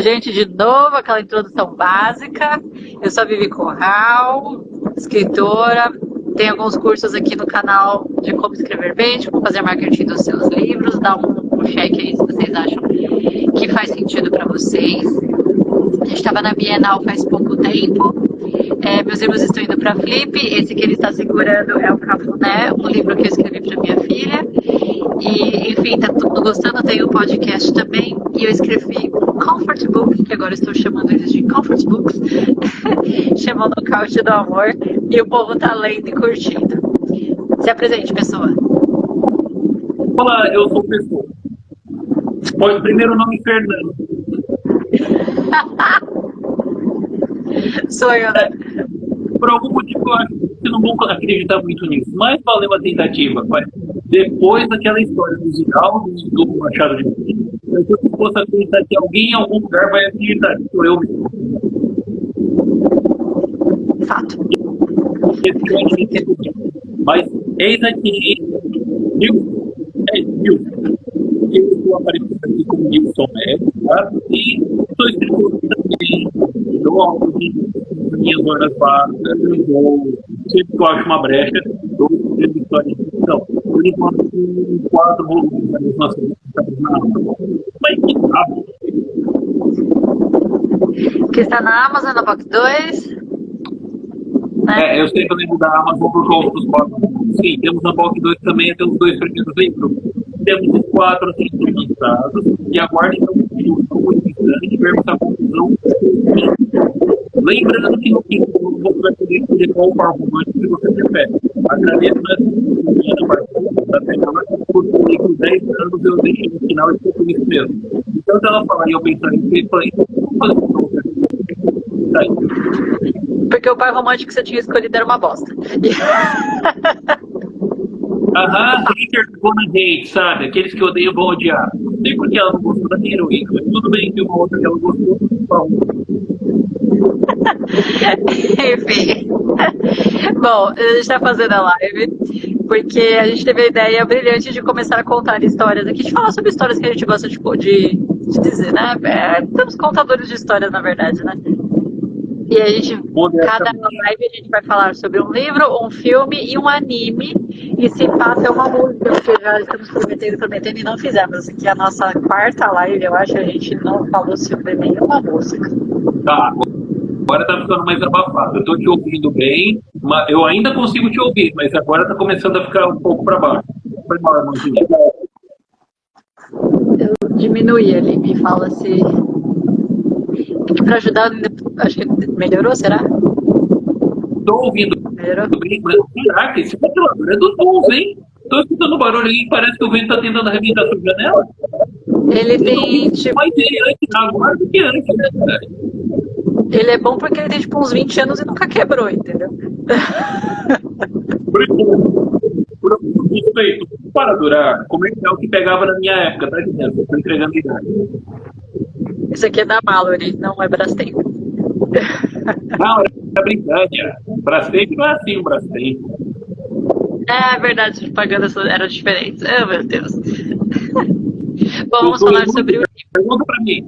Gente, de novo, aquela introdução básica. Eu sou a Vivi Corral, escritora. Tem alguns cursos aqui no canal de como escrever bem, de como fazer marketing dos seus livros. Dá um check aí se vocês acham que faz sentido para vocês. A gente estava na Bienal faz pouco tempo. Meus livros estão indo para Flip. Esse que ele está segurando é o Cafuné, um livro que eu escrevi para minha filha. E, enfim, tá todo mundo gostando. Tem um podcast também. E eu escrevi um Comfort Book, que agora estou chamando eles de Comfort Books, chamando o Couch do Amor. E o povo tá lendo e curtindo. Se apresente, pessoa. Olá, eu sou o Pessoa. Pode primeiro nome Fernando. Sou eu, né? Por algum motivo eu acho que não vou acreditar muito nisso, mas valeu a tentativa. Pai. Depois daquela história do Ziraldo, do Machado de Assis, eu estou disposto a acreditar que alguém em algum lugar vai acreditar que sou eu mesmo. Fato. Mas eis aqui, Nilson. Eu estou aparecendo aqui como Nilson Médio, tá? E sou escritor também, dou aula de minhas horas vagas, eu dou, sempre que eu acho uma brecha, dou escrevo histórias de ficção. Por enquanto, com 4 volumes da mesma série que estamos na Amazon. Mas que rápido! Que está na Amazon, na Box 2. Né? Eu sempre lembro da Amazon por causa dos 4. Sim, temos na Box 2 também, até os 2 primeiros livros. Temos os 4 assim, lançados. E aguardem que eu estou muito interessante, vermos a conclusão. Lembrando que no quinto você vai poder escolher qual par romântico que você prefere. Agradeço a minha participação da Fernanda, porque por 10 anos eu deixei no final e ficou por isso mesmo. Então, se ela falar e eu pensar em isso, eu falei, vamos fazer isso. Tá aí. Porque o par romântico que você tinha escolhido era uma bosta. Haters gonna hate, sabe? Aqueles que odeiam vão odiar. Não sei porque ela não gostou da heroína, mas tudo bem que uma outra que ela gostou, por favor. Enfim. Bom, a gente está fazendo a live porque a gente teve a ideia brilhante de começar a contar histórias aqui, de falar sobre histórias que a gente gosta de dizer, né? Temos contadores de histórias, na verdade, né? E a gente, cada live a gente vai falar sobre um livro, um filme e um anime. E se passa é uma música, porque já estamos prometendo e não fizemos. Aqui é a nossa 4ª live, eu acho que a gente não falou sobre nenhuma música. Tá, agora tá ficando mais abafado. Eu tô te ouvindo bem, mas eu ainda consigo te ouvir, mas agora tá começando a ficar um pouco para baixo. Foi mal, irmãozinho. Eu diminuí ali, me fala se... Para ajudar, acho que melhorou, será? Tô ouvindo. Melhorou? Caraca, esse ventilador é dos bons, hein? Tô escutando barulho aí, parece que o vento tá tentando arrebentar sua janela. Ele tem, tipo... Mas ele é antes, agora do que antes, né, cara? Ele é bom porque ele tem, tipo, uns 20 anos e nunca quebrou, entendeu? Por respeito, para durar, comercial que pegava na minha época, tá, gente? Eu tô entregando idade. Isso aqui é da Mallory, não é Brastemp. Não, é brincadeira. Brastemp não é assim, o Brastemp. É verdade, as propagandas eram diferentes. Oh, meu Deus. Bom, vamos falar sobre o livro. Pergunta pra mim.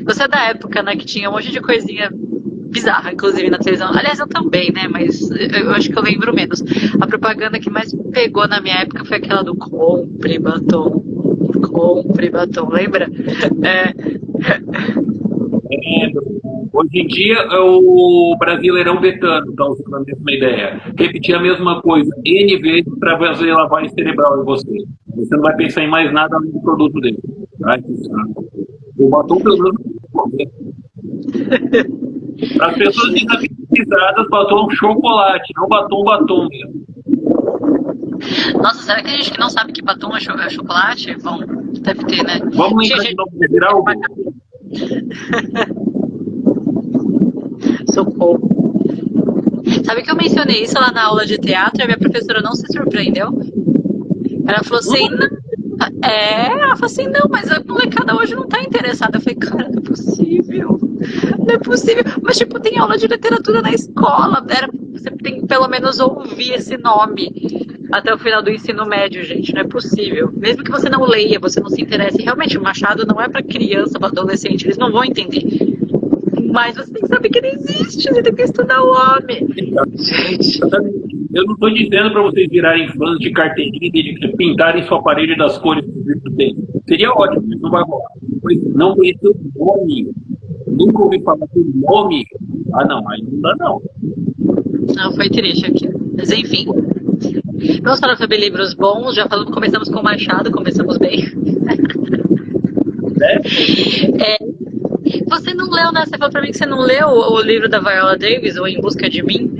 Você é da época, né, que tinha um monte de coisinha bizarra, inclusive, na televisão. Aliás, eu também, né, mas eu acho que eu lembro menos. A propaganda que mais pegou na minha época foi aquela do Compre Batom. Compre Batom, lembra? Hoje em dia é o Brasileirão vetando, tá usando a mesma ideia. Repetir a mesma coisa N vezes para fazer lavagem cerebral em você. Você não vai pensar em mais nada além do produto dele. Ai, que saco. O batom pelo menos as pessoas desavisadas batom chocolate, não batom mesmo. Nossa, será que a gente que não sabe que batom é chocolate? Bom, deve ter, né? Vamos lembrar de novo de virar o... Socorro. Sabe que eu mencionei isso lá na aula de teatro e a minha professora não se surpreendeu? Ela falou assim, ela falou assim, não, mas a molecada hoje não tá interessada. Eu falei, cara, não é possível. Não é possível. Mas, tipo, tem aula de literatura na escola. Você tem que pelo menos ouvir esse nome. até o final do ensino médio, gente. Não é possível. Mesmo que você não leia, você não se interesse. Realmente, o Machado não é para criança, para adolescente. Eles não vão entender. Mas você tem que saber que ele existe. Você tem que estudar o homem. Gente. Eu não estou dizendo para vocês virarem fãs de carteirinha e de pintarem sua parede das cores que os livros têm. Seria ótimo, mas não vai rolar. Pois não conheço o nome. Nunca ouvi falar do nome. Ah, não, aí não dá, não. Não, foi triste aqui. Mas enfim. Vamos falar sobre livros bons. Já falamos, começamos com o Machado, começamos bem. Você não leu, né? Você falou pra mim que você não leu o livro da Viola Davis, o Em Busca de Mim?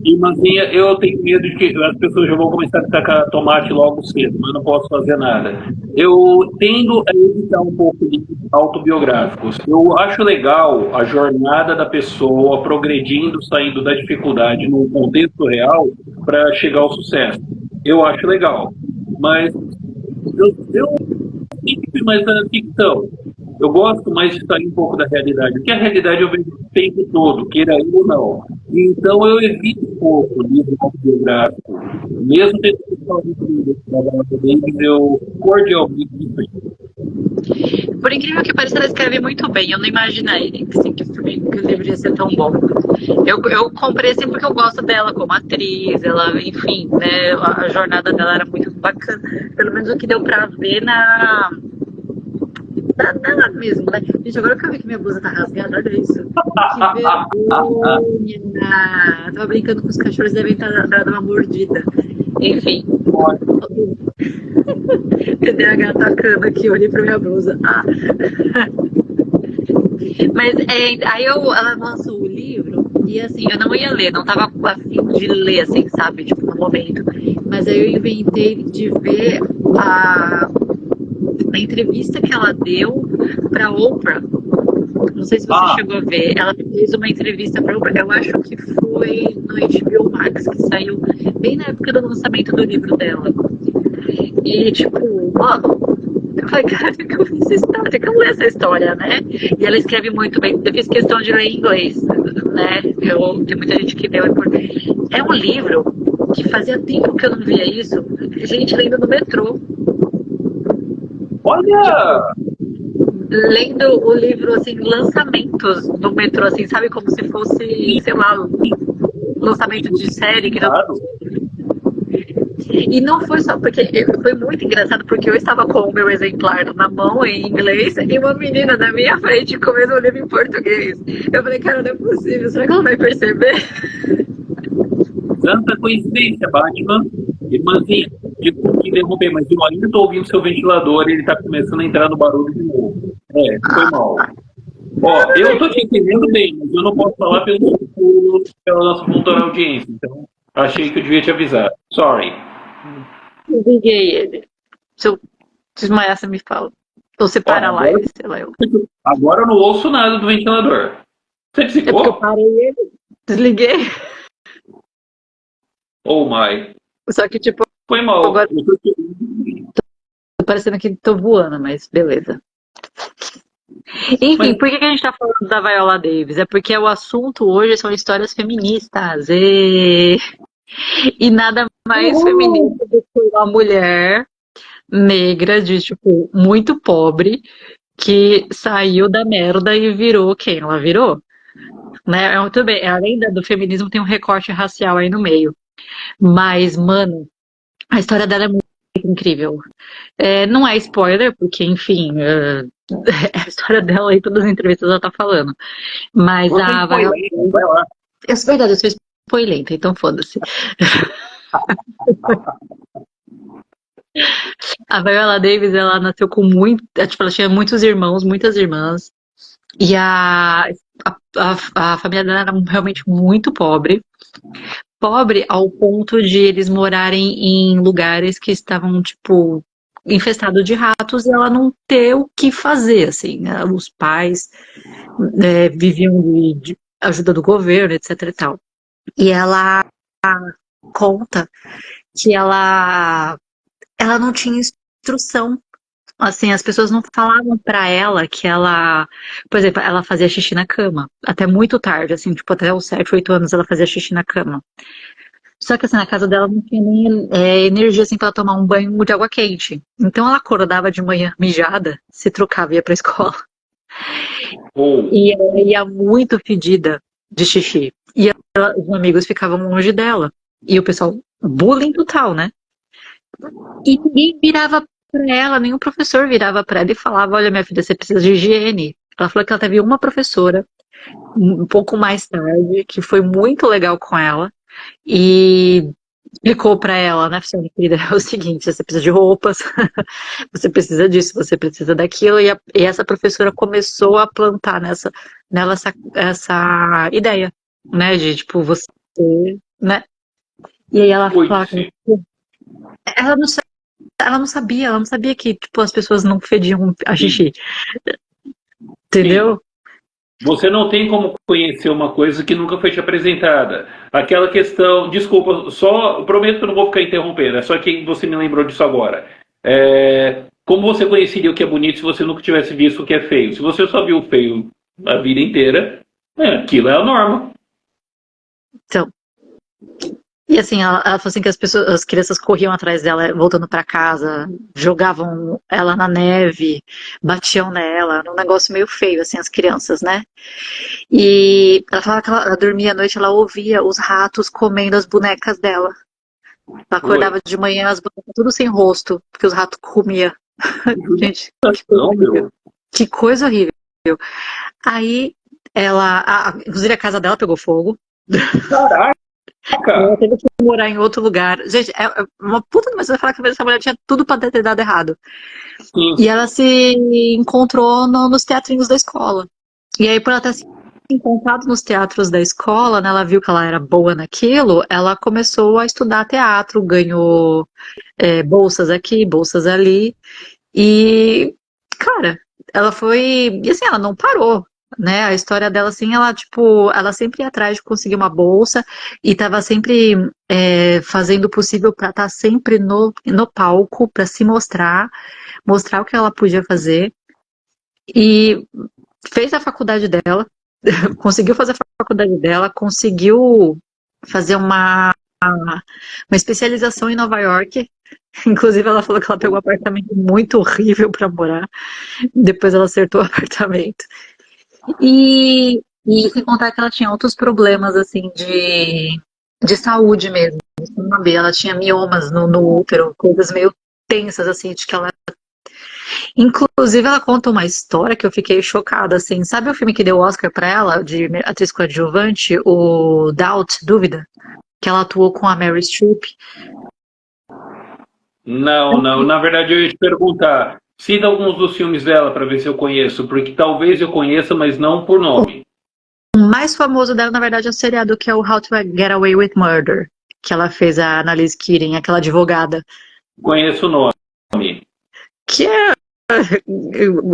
Irmãzinha, eu tenho medo de que as pessoas já vão começar a tacar tomate logo cedo, mas não posso fazer nada. Eu tendo a evitar um pouco de autobiográficos. Eu acho legal a jornada da pessoa progredindo, saindo da dificuldade no contexto real para chegar ao sucesso. Eu acho legal. Mas eu sempre mais da ficção. Eu gosto mais de sair um pouco da realidade, porque a realidade eu vejo o tempo todo, queira eu ou não. Então eu evito um pouco o livro autobiográfico. Mesmo tendo que falar do trabalho deles, eu cordialmente defendo. Por incrível que pareça, ela escreve muito bem. Eu não imaginei assim, que o livro ia ser tão bom. Eu comprei assim porque eu gosto dela como atriz. Ela, enfim, né, a jornada dela era muito bacana. Pelo menos o que deu pra ver nela mesmo, né? Gente, agora que eu vi que minha blusa tá rasgada, olha isso. Que vergonha! Tava brincando com os cachorros, devem estar dando uma mordida. Enfim. O DH atacando aqui, olhei pra minha blusa. Mas aí ela lançou o livro e assim, eu não ia ler, não tava afim de ler, assim, sabe? Tipo, no momento. Mas aí eu inventei de ver a entrevista que ela deu pra Oprah. Não sei se você chegou a ver. Ela fez uma entrevista pra Oprah. Eu acho que foi no HBO Max, que saiu bem na época do lançamento do livro dela. E tipo, eu falei, cara, tem que ouvir essa história, tem que ler essa história, né? E ela escreve muito bem. Eu fiz questão de ler em inglês, né? Tem muita gente que leu em português. É um livro que fazia tempo que eu não via isso. Gente lendo no metrô. Olha! Lendo o livro, assim, lançamentos no metrô, assim, sabe? Como se fosse, sei lá, lançamento de série. Que não... E não foi só porque... Foi muito engraçado, porque eu estava com o meu exemplar na mão, em inglês, e uma menina na minha frente comendo o livro em português. Eu falei, cara, não é possível. Será que ela vai perceber? Tanta coincidência, Batman. Irmãzinha, desculpa te interromper, mas eu ainda estou ouvindo seu ventilador e ele está começando a entrar no barulho de novo. Foi mal. Ó, eu estou te entendendo bem, mas eu não posso falar pela nossa futura audiência. Então, achei que eu devia te avisar. Sorry. Desliguei ele. Se eu desmaiar, você me fala. Ou você para lá e sei lá. Agora eu não ouço nada do ventilador. Você desligou? Eu parei ele, desliguei. Oh my. Só que, tipo, foi mal. Agora... Tô parecendo que tô voando, mas beleza. Enfim, por que a gente tá falando da Viola Davis? É porque o assunto hoje são histórias feministas. E nada mais feminista do que uma mulher negra, de tipo, muito pobre, que saiu da merda e virou quem ela virou. Né? Muito bem, além do feminismo, tem um recorte racial aí no meio. Mas, mano, a história dela é muito incrível. Não é spoiler, porque, enfim, a história dela aí, todas as entrevistas ela tá falando. Mas a Viola... É verdade, eu sou spoilenta, então foda-se. A Viola Davis, ela nasceu com muito... Tipo, ela tinha muitos irmãos, muitas irmãs. E a família dela era realmente muito pobre. Pobre ao ponto de eles morarem em lugares que estavam, tipo, infestados de ratos e ela não ter o que fazer, assim. Os pais viviam de ajuda do governo, etc e tal. E ela conta que ela não tinha instrução. Assim, as pessoas não falavam pra ela que ela... Por exemplo, ela fazia xixi na cama. Até muito tarde, assim, tipo, até os 7, 8 anos ela fazia xixi na cama. Só que assim, na casa dela não tinha nem energia assim pra ela tomar um banho de água quente. Então ela acordava de manhã mijada, se trocava e ia pra escola. Ou, E ela ia muito fedida de xixi. E os amigos ficavam longe dela. E o pessoal, bullying total, né? E ninguém virava pra ela, nenhum professor virava pra ela e falava: Olha, minha filha, você precisa de higiene. Ela falou que ela teve uma professora, um pouco mais tarde, que foi muito legal com ela. E explicou pra ela, né, minha querida, é o seguinte, você precisa de roupas, você precisa disso, você precisa daquilo, e essa professora começou a plantar nela essa ideia, né, de, tipo, você, né, e aí ela falava, coitice. ela não, ela não sabia que, tipo, as pessoas não fediam a Sim, xixi, sim. entendeu? Você não tem como conhecer uma coisa que nunca foi te apresentada. Aquela questão, desculpa, só prometo que eu não vou ficar interrompendo, é só que você me lembrou disso agora. Como você conheceria o que é bonito se você nunca tivesse visto o que é feio? Se você só viu o feio a vida inteira, aquilo é a norma. Então, e assim, ela falou assim que as crianças corriam atrás dela, voltando pra casa, jogavam ela na neve, batiam nela, era um negócio meio feio, assim, as crianças, né? E ela falava que ela dormia à noite, ela ouvia os ratos comendo as bonecas dela. Ela Oi. acordava de manhã, as bonecas tudo sem rosto, porque os ratos comiam. Gente, que coisa Não, horrível. meu. Que coisa horrível. Aí inclusive a casa dela pegou fogo. Ela Caraca! teve que morar em outro lugar. Gente, é uma puta de uma história falar que essa mulher tinha tudo pra ter dado errado. E Sim. ela se encontrou nos teatrinhos da escola. E aí, por ela ter se encontrado nos teatros da escola, né, ela viu que ela era boa naquilo, ela começou a estudar teatro, ganhou bolsas aqui, bolsas ali. E, cara, ela foi. E assim, ela não parou. Né, a história dela, assim, ela, tipo, ela sempre ia atrás de conseguir uma bolsa e estava sempre fazendo o possível para estar sempre no palco, para se mostrar o que ela podia fazer. E fez a faculdade dela, conseguiu fazer a faculdade dela, conseguiu fazer uma especialização em Nova York. Inclusive, ela falou que ela pegou um apartamento muito horrível para morar. Depois ela acertou o apartamento. E sem contar que ela tinha outros problemas, assim, de saúde mesmo. Sabe? Ela tinha miomas no útero, coisas meio tensas, assim, de que ela. Inclusive, ela conta uma história que eu fiquei chocada, assim. Sabe o filme que deu o Oscar pra ela, de atriz coadjuvante, o Doubt, Dúvida? Que ela atuou com a Mary Streep. Não, não. Na verdade, eu ia te perguntar. Cita alguns dos filmes dela para ver se eu conheço, porque talvez eu conheça, mas não por nome. O mais famoso dela, na verdade, é o seriado que é o How to Get Away with Murder, que ela fez a Annalise Keating, aquela advogada. Conheço o nome. Que é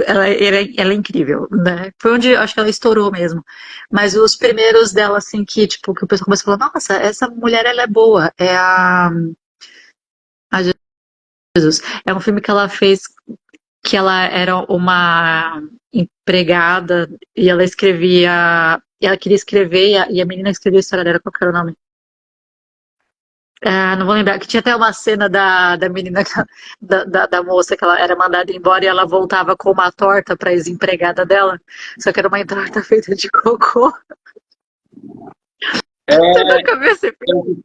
ela é incrível, né? Foi onde acho que ela estourou mesmo. Mas os primeiros dela, assim, que, tipo, que o pessoal começou a falar, nossa, essa mulher, ela é boa. A Jesus. É um filme que ela fez, que ela era uma empregada e ela escrevia, e ela queria escrever, e a menina escrevia a história dela, qual que era o nome? Não vou lembrar, que tinha até uma cena da menina, da moça, que ela era mandada embora e ela voltava com uma torta pra ex-empregada dela, só que era uma torta feita de cocô. Você É, nunca viu esse filme?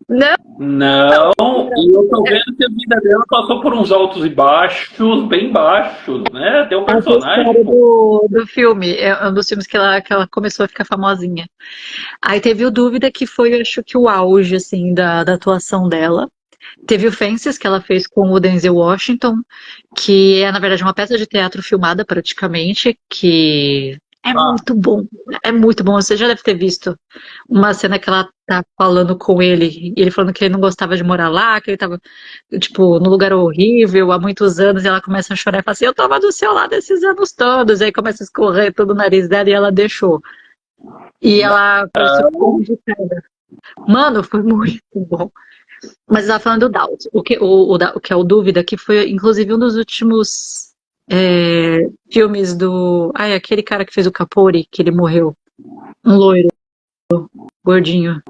Não, não, e eu tô vendo que a vida dela passou por uns altos e baixos, bem baixos, né? Tem um essa é a personagem, história pô. do filme, é um dos filmes que ela começou a ficar famosinha. Aí teve o Dúvida, que foi, acho que o auge, assim, da atuação dela. Teve o Fences, que ela fez com o Denzel Washington, que é, na verdade, uma peça de teatro filmada, praticamente, que é Ah, muito bom. É muito bom. Você já deve ter visto uma cena que ela tá falando com ele, e ele falando que ele não gostava de morar lá, que ele tava, tipo, num lugar horrível há muitos anos, e ela começa a chorar e fala assim, eu tava do seu lado esses anos todos, aí começa a escorrer todo o nariz dela, e ela deixou. E ela parecia um não, de pedra. Mano, foi muito bom. Mas eu tava falando do Doubt, o que é o Dúvida, que foi inclusive um dos últimos filmes do. Ai, aquele cara que fez o Capori, que ele morreu. Um loiro, gordinho.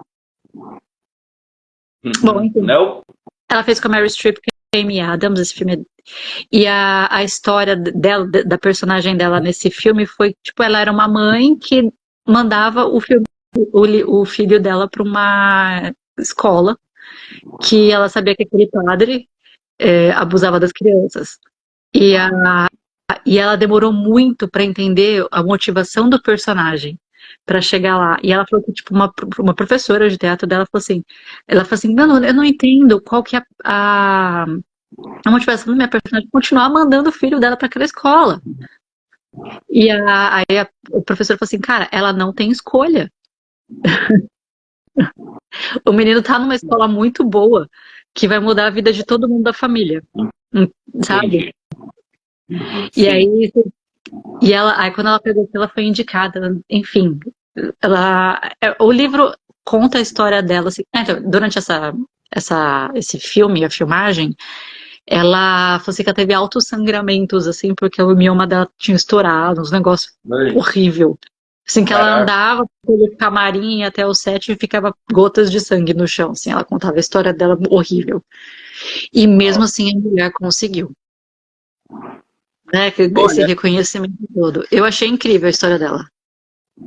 Bom, enfim. Não? Ela fez com a Mary Streep e a Amy Adams esse filme. E a história dela, da personagem dela nesse filme foi, tipo, ela era uma mãe que mandava o filho dela para uma escola que ela sabia que aquele padre abusava das crianças. E ela demorou muito para entender a motivação do personagem para chegar lá. E ela falou que, tipo, uma professora de teatro dela falou assim, não, eu não entendo qual que é a motivação da minha personagem continuar mandando o filho dela para aquela escola. E aí o professor falou assim, cara, ela não tem escolha. O menino tá numa escola muito boa, que vai mudar a vida de todo mundo da família. Sabe? Entendi. E aí, aí quando ela pegou, ela foi indicada, enfim. O livro conta a história dela. Assim, então, durante esse filme, a filmagem, ela falou assim que ela teve altos sangramentos, assim, porque o mioma dela tinha estourado, uns negócios horrível. Assim, que ela andava pelo camarim até o set e ficava gotas de sangue no chão, assim, ela contava a história dela horrível. E mesmo assim a mulher conseguiu. Né, esse reconhecimento todo. Eu achei incrível a história dela.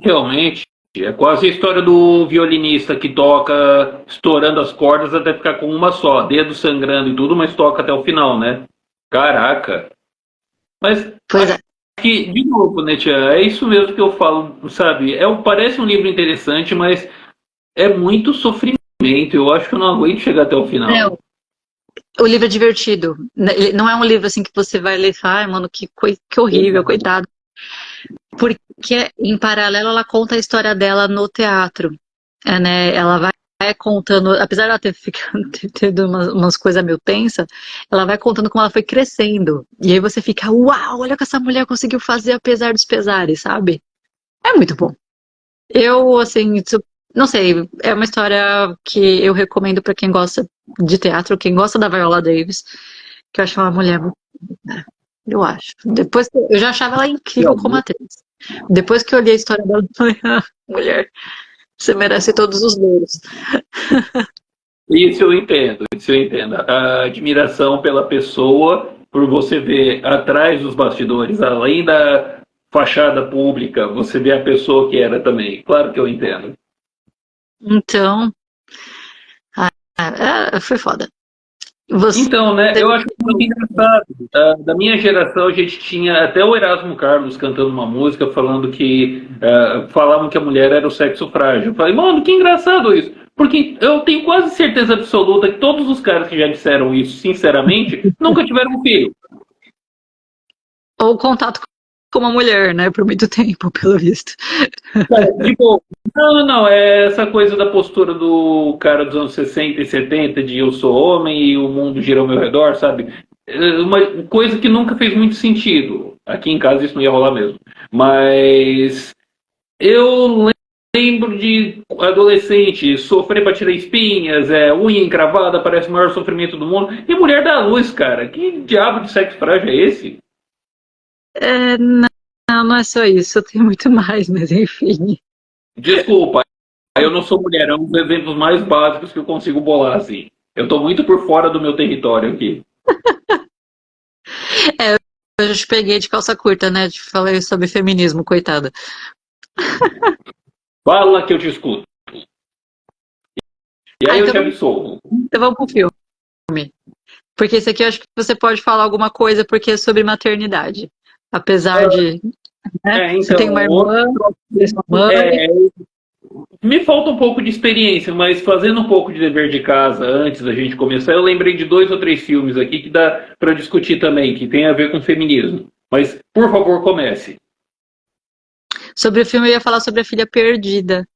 Realmente, é quase a história do violinista que toca estourando as cordas até ficar com uma só, dedo sangrando e tudo, mas toca até o final, né? Caraca! Mas Pois é. que, de novo, né, tia, é isso mesmo que eu falo, sabe? Parece um livro interessante, mas é muito sofrimento. Eu acho que eu não aguento chegar até o final. O livro é divertido. Ele não é um livro assim que você vai ler e fala, ai, mano, que horrível, coitado. Porque, em paralelo, ela conta a história dela no teatro. Né? Ela vai contando, apesar de ela ter tido umas coisas meio tensas, ela vai contando como ela foi crescendo. E aí você fica, uau, olha o que essa mulher conseguiu fazer apesar dos pesares, sabe? É muito bom. Eu, assim, não sei, é uma história que eu recomendo pra quem gosta de teatro, quem gosta da Viola Davis, que eu acho uma mulher muito. Eu acho. Depois eu já achava ela incrível como atriz. Depois que eu li a história dela, eu falei, mulher, você merece todos os louros. Isso eu entendo, isso eu entendo. A admiração pela pessoa, por você ver atrás dos bastidores, além da fachada pública, você vê a pessoa que era também. Claro que eu entendo. Então, foi foda. Então, né, eu acho muito engraçado. Da minha geração, a gente tinha até o Erasmo Carlos cantando uma música falando que falavam que a mulher era o sexo frágil. Eu falei, mano, que engraçado isso. Porque eu tenho quase certeza absoluta que todos os caras que já disseram isso, sinceramente, nunca tiveram um filho. Ou contato com uma mulher, né, por muito tempo, pelo visto. Tipo, não, é essa coisa da postura do cara dos anos 60 e 70 de eu sou homem e o mundo gira ao meu redor, sabe? Uma coisa que nunca fez muito sentido. Aqui em casa isso não ia rolar mesmo. Mas eu lembro de adolescente sofrer para tirar espinhas, unha encravada, parece o maior sofrimento do mundo. E mulher da luz, cara, que diabo de sexo frágil é esse? Não é só isso, tem muito mais, mas enfim. Desculpa, eu não sou mulher, é um dos exemplos mais básicos que eu consigo bolar, assim. Eu tô muito por fora do meu território aqui. Eu já te peguei de calça curta, né? Te falei sobre feminismo, coitada. Fala que eu te escuto. E aí eu Então, te absolvo. então vamos pro filme. Porque esse aqui eu acho que você pode falar alguma coisa, porque é sobre maternidade. Apesar de. Né, Então, você tem uma irmã, uma mãe. Me falta um pouco de experiência, mas fazendo um pouco de dever de casa antes da gente começar, eu lembrei de 2 ou 3 filmes aqui que dá para discutir também, que tem a ver com feminismo. Mas, por favor, comece. Sobre o filme, eu ia falar sobre A Filha Perdida,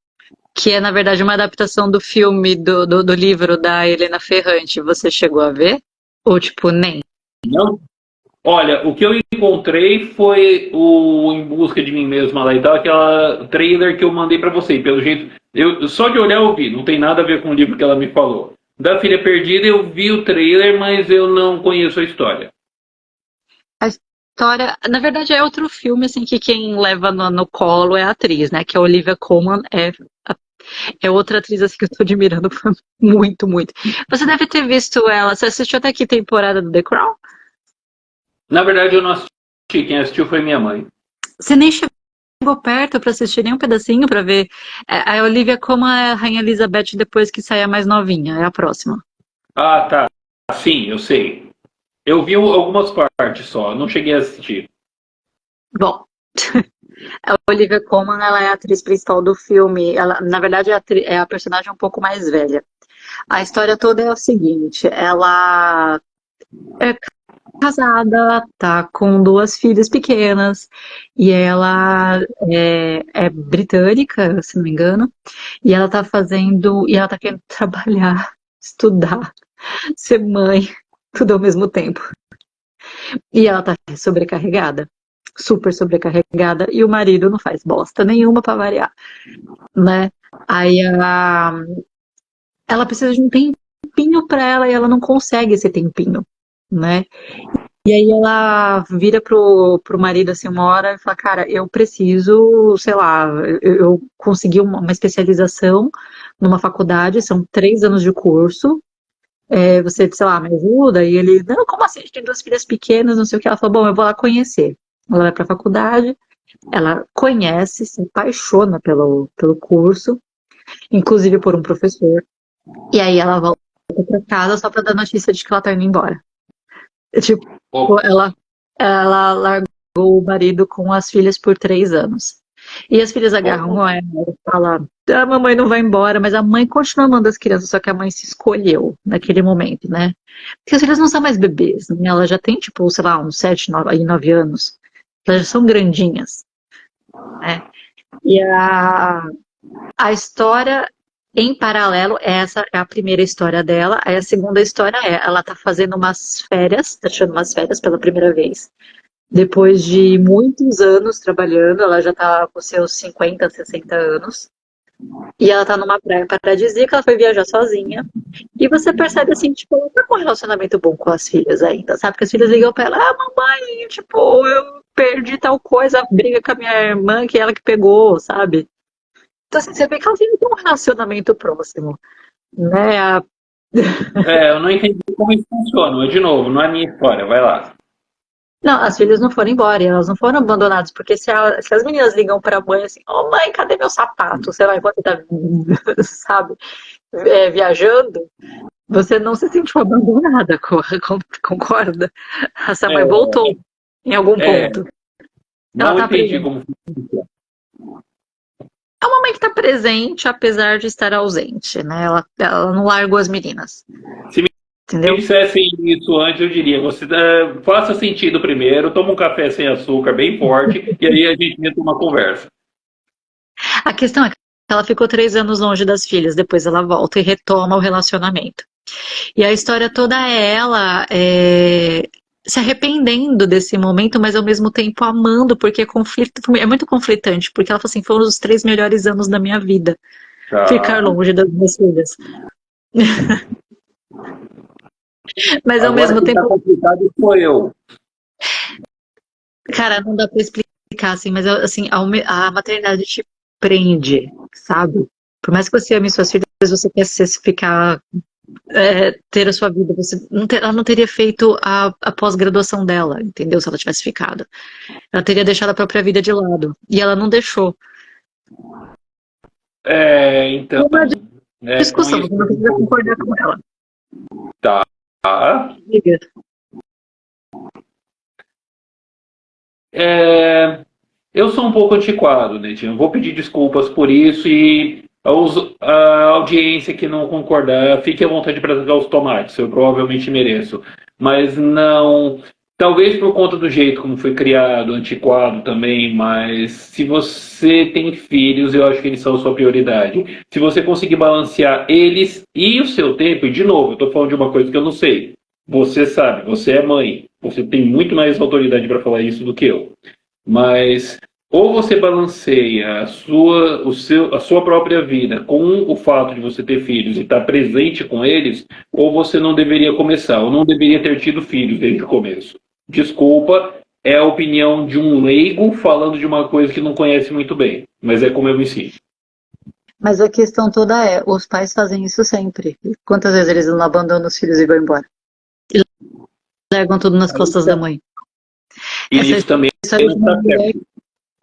que é, na verdade, uma adaptação do filme, do livro da Helena Ferrante. Você chegou a ver? Ou, tipo, nem? Não? Olha, o que eu encontrei foi o Em Busca de Mim Mesma lá e tal, aquela trailer que eu mandei pra você. E pelo jeito, só de olhar eu vi, não tem nada a ver com o livro que ela me falou. Da Filha Perdida eu vi o trailer, mas eu não conheço a história. A história, na verdade, é outro filme, assim, que quem leva no colo é a atriz, né? Que é a Olivia Colman, É outra atriz assim que eu tô admirando muito, muito. Você deve ter visto ela. Você assistiu até que temporada do The Crown? Na verdade, eu não assisti. Quem assistiu foi minha mãe. Você nem chegou perto pra assistir nem um pedacinho pra ver. A Olivia como a Rainha Elizabeth depois que sair a mais novinha. É a próxima. Ah, tá. Sim, eu sei. Eu vi algumas partes só, não cheguei a assistir. Bom, a Olivia Colman, ela é a atriz principal do filme. Ela, na verdade, é a personagem um pouco mais velha. A história toda é o seguinte: ela é casada, tá com duas filhas pequenas, e ela é britânica, se não me engano, e ela tá querendo trabalhar, estudar, ser mãe, tudo ao mesmo tempo. E ela tá sobrecarregada, super sobrecarregada, e o marido não faz bosta nenhuma pra variar, né? Aí ela precisa de um tempinho pra ela e ela não consegue esse tempinho, né? E aí ela vira pro marido assim uma hora e fala, cara, eu preciso, sei lá, eu consegui uma especialização numa faculdade, são 3 anos de curso, você, sei lá, me ajuda? E ele, não, como assim? A gente tem duas filhas pequenas, não sei o que. Ela falou, bom, eu vou lá conhecer. Ela vai pra faculdade, ela conhece, se apaixona pelo curso, inclusive por um professor. E aí ela volta pra casa só pra dar notícia de que ela tá indo embora. Tipo, Oh, ela largou o marido com as filhas por 3 anos. E as filhas agarram oh, ela e falam, a mamãe não vai embora, mas a mãe continua amando as crianças, só que a mãe se escolheu naquele momento, né? Porque as filhas não são mais bebês, né? Ela já tem, tipo, sei lá, uns 7, 9 anos. Elas já são grandinhas, né? E a história em paralelo, essa é a primeira história dela. Aí a segunda história ela tá fazendo umas férias, tá tirando umas férias pela primeira vez. Depois de muitos anos trabalhando, ela já tá com seus 50, 60 anos. E ela tá numa praia paradisíaca, ela foi viajar sozinha. E você percebe assim, tipo, ela tá com um relacionamento bom com as filhas ainda, sabe? Porque as filhas ligam pra ela, ah, mamãe, tipo, eu perdi tal coisa, briga com a minha irmã, que é ela que pegou, sabe? Então, assim, você vê que ela tem um relacionamento próximo, né? eu não entendi como isso funciona, mas de novo, não é minha história, vai lá. Não, as filhas não foram embora, e elas não foram abandonadas, porque se as meninas ligam pra mãe assim, ô mãe, cadê meu sapato? Sei lá, enquanto tá, sabe, viajando, você não se sentiu abandonada, concorda? Essa mãe voltou em algum É, ponto. Ela não tá entendi presente. como funciona. É uma mãe que tá presente, apesar de estar ausente, né? Ela não largou as meninas, Se me entendeu? dissessem isso antes, eu diria, você faça sentido primeiro, toma um café sem açúcar bem forte, e aí a gente entra uma conversa. A questão é que ela ficou 3 anos longe das filhas, depois ela volta e retoma o relacionamento. E a história toda é ela se arrependendo desse momento, mas ao mesmo tempo amando, porque é muito conflitante, porque ela fala assim, foram os 3 melhores anos da minha vida, ficar Tá. longe das minhas filhas. Mas ao Agora mesmo quem está tempo, complicado sou eu. cara, não dá pra explicar assim, mas assim, a maternidade te prende, sabe? Por mais que você ame suas filhas, você quer ficar ter a sua vida. Ela não teria feito a pós-graduação dela, entendeu? Se ela tivesse ficado. Ela teria deixado a própria vida de lado. E ela não deixou. Então, É uma com discussão, isso você não precisa concordar com ela. tá. Diga. É, eu sou um pouco antiquado, né, Tia? Eu vou pedir desculpas por isso e a audiência que não concordar, fique à vontade para tratar os tomates, eu provavelmente mereço. Mas não. Talvez por conta do jeito como foi criado, antiquado também, mas se você tem filhos, eu acho que eles são a sua prioridade. Se você conseguir balancear eles e o seu tempo, e de novo, eu estou falando de uma coisa que eu não sei. Você sabe, você é mãe, você tem muito mais autoridade para falar isso do que eu. Mas ou você balanceia a sua própria vida com o fato de você ter filhos e estar presente com eles, ou você não deveria começar, ou não deveria ter tido filhos desde o começo. Desculpa, é a opinião de um leigo falando de uma coisa que não conhece muito bem, mas é como eu me sinto. Mas a questão toda é, os pais fazem isso sempre. Quantas vezes eles não abandonam os filhos e vão embora? E largam tudo nas costas da mãe. E Essa isso também história de não uma está mulher... certo.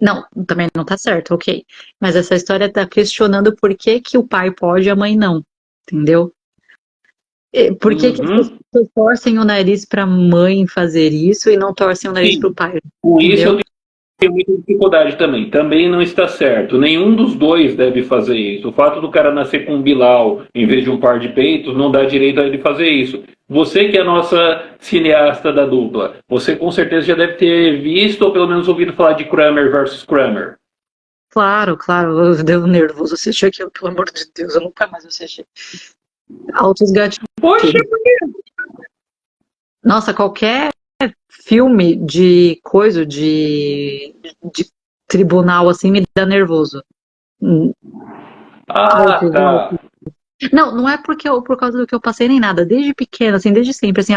Não, também não tá certo, ok. Mas essa história tá questionando por que que o pai pode e a mãe não. Entendeu? Por que que as Uhum. pessoas torcem o nariz pra mãe fazer isso e não torcem o nariz Sim, pro pai? com isso Entendeu? eu tenho muita dificuldade também. Também não está certo. Nenhum dos dois deve fazer isso. O fato do cara nascer com um Bilal em vez de um par de peitos não dá direito a ele fazer isso. Você que é a nossa cineasta da dupla, você com certeza já deve ter visto ou pelo menos ouvido falar de Kramer versus Kramer. Claro, claro, eu deu nervoso assistir aquilo, pelo amor de Deus, eu nunca mais assisti. Altos gatilhos. Poxa, Nossa, qualquer filme de coisa, de tribunal assim, me dá nervoso. ah, Altos, tá. altos. Não, não é porque por causa do que eu passei nem nada. Desde pequena, assim, desde sempre, assim,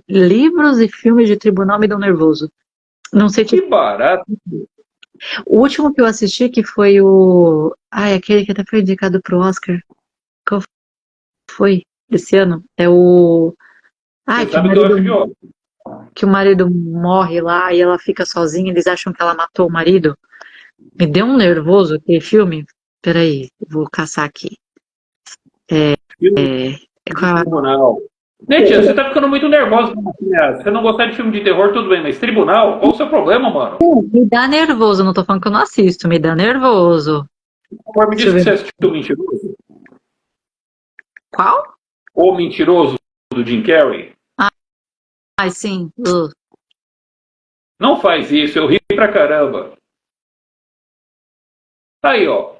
livros e filmes de tribunal me dão nervoso. Não sei, Que tipo, barato. o último que eu assisti que foi o, ai, aquele que até foi indicado pro Oscar. Qual foi esse ano? É o, ai, Você sabe que eu acho de ótimo. que o marido morre lá e ela fica sozinha, eles acham que ela matou o marido. Me deu um nervoso aquele filme. Peraí, eu vou caçar aqui. Filme É com de a... tribunal. Netia, você tá ficando muito nervosa com essa cineasta. Você não gostar de filme de terror, tudo bem, mas tribunal? Qual o seu problema, mano? Me dá nervoso, não tô falando que eu não assisto, me dá nervoso. Por me Deixa eu disse que ver. você assistiu Mentiroso. Qual? O Mentiroso, do Jim Carrey. Ai, sim. Não faz isso, eu ri pra caramba. Tá aí, ó.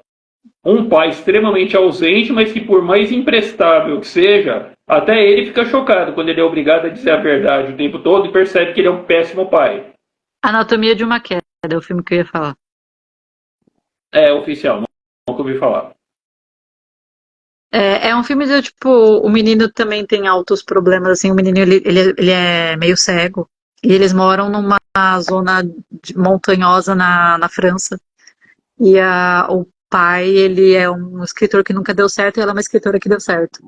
Um pai extremamente ausente, mas que por mais imprestável que seja, até ele fica chocado quando ele é obrigado a dizer a verdade o tempo todo e percebe que ele é um péssimo pai. Anatomia de uma Queda, é o filme que eu ia falar. É oficial, nunca ouvi falar. É um filme de, tipo, o menino também tem altos problemas, assim, o menino, ele é meio cego, e eles moram numa zona montanhosa na França, e o pai, ele é um escritor que nunca deu certo, e ela é uma escritora que deu certo.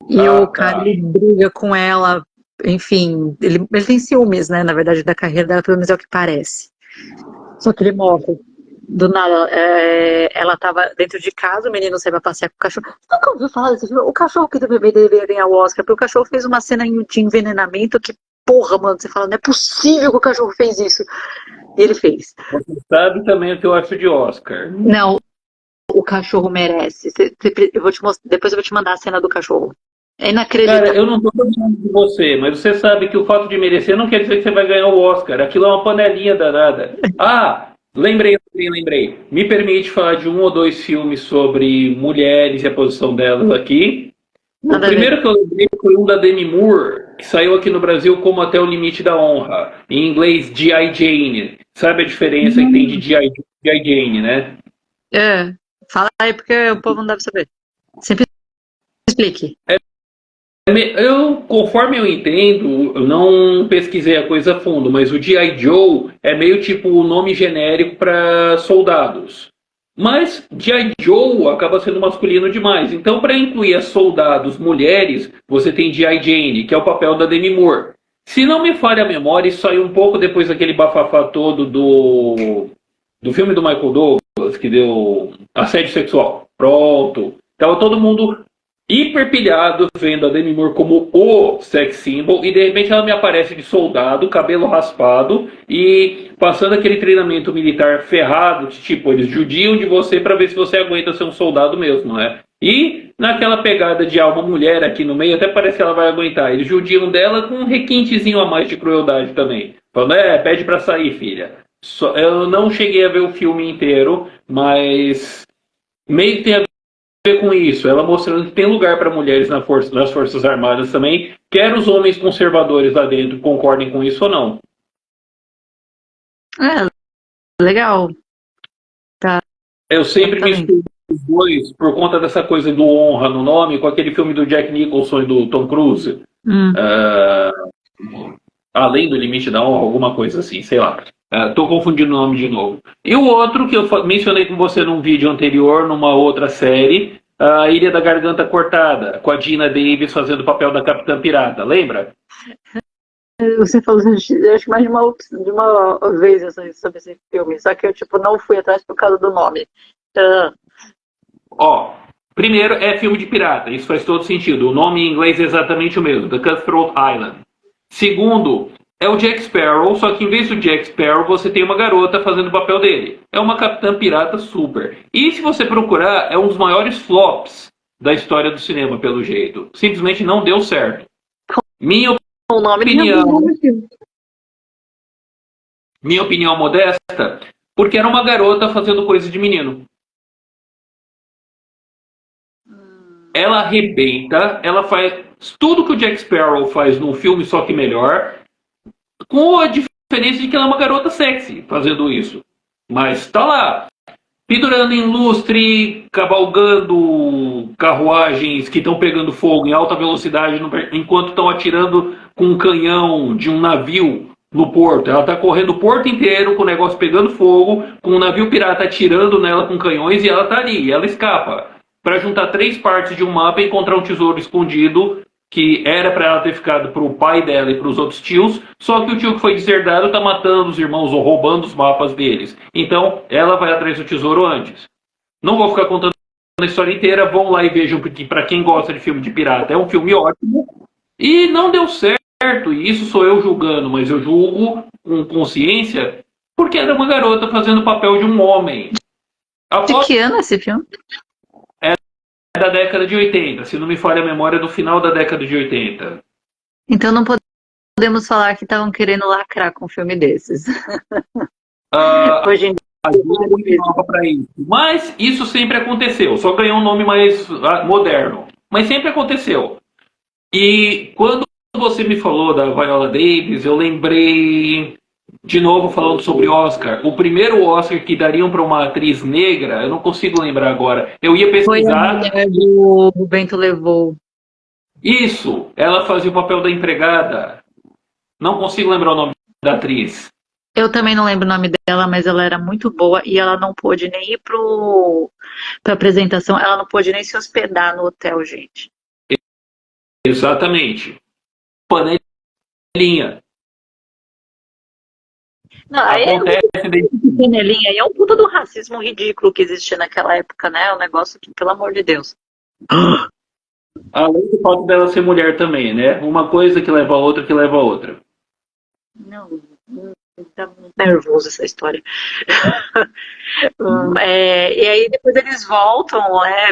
E o Ah, cara, tá. ele briga com ela, enfim, ele tem ciúmes, né, na verdade, da carreira dela, pelo menos é o que parece. Só que ele morre. Do nada, ela tava dentro de casa, o menino saiu pra passear com o cachorro. Você nunca ouviu falar desse filme? O cachorro que do bebê deveria ganhar o Oscar, porque o cachorro fez uma cena de envenenamento que, porra, mano, você fala, não é possível que o cachorro fez isso. E ele fez. Você sabe também o que eu acho de Oscar. Não, o cachorro merece. Eu vou te mostrar, depois eu vou te mandar a cena do cachorro. É Cara, inacreditável. eu não tô falando de você, mas você sabe que o fato de merecer não quer dizer que você vai ganhar o Oscar. Aquilo é uma panelinha danada. Ah, lembrei. Me permite falar de um ou dois filmes sobre mulheres e a posição delas aqui. O Nada a ver. primeiro que eu lembrei foi um da Demi Moore, que saiu aqui no Brasil como Até o Limite da Honra. Em inglês, G.I. Jane. Sabe a diferença que tem de G.I. Jane, né? É, fala aí porque o povo não deve saber. Sempre explique. Conforme eu entendo, eu não pesquisei a coisa a fundo, mas o G.I. Joe é meio tipo o nome genérico para soldados. Mas G.I. Joe acaba sendo masculino demais. Então, para incluir as soldados mulheres, você tem G.I. Jane, que é o papel da Demi Moore. Se não me falha a memória, isso saiu um pouco depois daquele bafafá todo do filme do Michael Douglas, que deu assédio sexual. Pronto. Tava todo mundo hiperpilhado vendo a Demi Moore como o sex symbol e de repente ela me aparece de soldado, cabelo raspado e passando aquele treinamento militar ferrado, tipo, eles judiam de você para ver se você aguenta ser um soldado mesmo, né? E naquela pegada de alma mulher aqui no meio, até parece que ela vai aguentar. Eles judiam dela com um requintezinho a mais de crueldade também. Falando, pede pra sair, filha. Eu não cheguei a ver o filme inteiro, mas meio que tem a ver com isso, ela mostrando que tem lugar para mulheres nas Forças Armadas também, quer os homens conservadores lá dentro concordem com isso ou não. É, legal. Tá, Eu sempre tá vendo? misturo os dois por conta dessa coisa do honra no nome com aquele filme do Jack Nicholson e do Tom Cruise. Hum. Uh, Além do Limite da Honra, alguma coisa assim, sei lá. Tô confundindo o nome de novo. E o outro que eu mencionei com você num vídeo anterior, numa outra série, a Ilha da Garganta Cortada, com a Gina Davis fazendo o papel da Capitã Pirata, lembra? Você falou, acho que mais de uma vez sobre esse filme, só que eu, tipo, não fui atrás por causa do nome. Ó, primeiro é filme de pirata, isso faz todo sentido. O nome em inglês é exatamente o mesmo, The Cutthroat Island. Segundo, é o Jack Sparrow, só que em vez do Jack Sparrow, você tem uma garota fazendo o papel dele. É uma capitã pirata super. E se você procurar, é um dos maiores flops da história do cinema, pelo jeito. Simplesmente não deu certo. Minha O nome opinião, minha opinião modesta, porque era uma garota fazendo coisa de menino. Ela arrebenta, ela faz tudo que o Jack Sparrow faz num filme, só que melhor, com a diferença de que ela é uma garota sexy fazendo isso. Mas tá lá, pendurando em lustre, cavalgando carruagens que estão pegando fogo em alta velocidade enquanto estão atirando com um canhão de um navio no porto. Ela está correndo o porto inteiro com o negócio pegando fogo, com um navio pirata atirando nela com canhões e ela está ali, ela escapa para juntar 3 partes de um mapa e encontrar um tesouro escondido que era para ela ter ficado para o pai dela e para os outros tios, só que o tio que foi deserdado está matando os irmãos ou roubando os mapas deles. Então, ela vai atrás do tesouro antes. Não vou ficar contando a história inteira, vão lá e vejam, porque para quem gosta de filme de pirata, é um filme ótimo. E não deu certo, e isso sou eu julgando, mas eu julgo com consciência, porque era uma garota fazendo o papel de um homem. De que ano é esse filme? É da década de 80, se não me falha a memória, é do final da década de 80. Então não podemos falar que estavam querendo lacrar com um filme desses. Hoje em Ajuda muito nova para isso. Mas isso sempre aconteceu, só ganhou um nome mais moderno. Mas sempre aconteceu. E quando você me falou da Viola Davis, eu lembrei, de novo falando sobre Oscar, o primeiro Oscar que dariam para uma atriz negra, eu não consigo lembrar agora. Eu ia foi a pesquisar. mulher do Bento Levou. Isso, ela fazia o papel da empregada. Não consigo lembrar o nome da atriz. Eu também não lembro o nome dela, mas ela era muito boa e ela não pôde nem ir pra apresentação, ela não pôde nem se hospedar no hotel, gente. Exatamente. Panelinha. Não, aí Acontece panelinha aí é um puta do racismo ridículo que existia naquela época, né? Um negócio que, pelo amor de Deus. Além do fato dela ser mulher também, né? Uma coisa que leva a outra que leva a outra. Não, tá nervoso essa história. E aí depois eles voltam,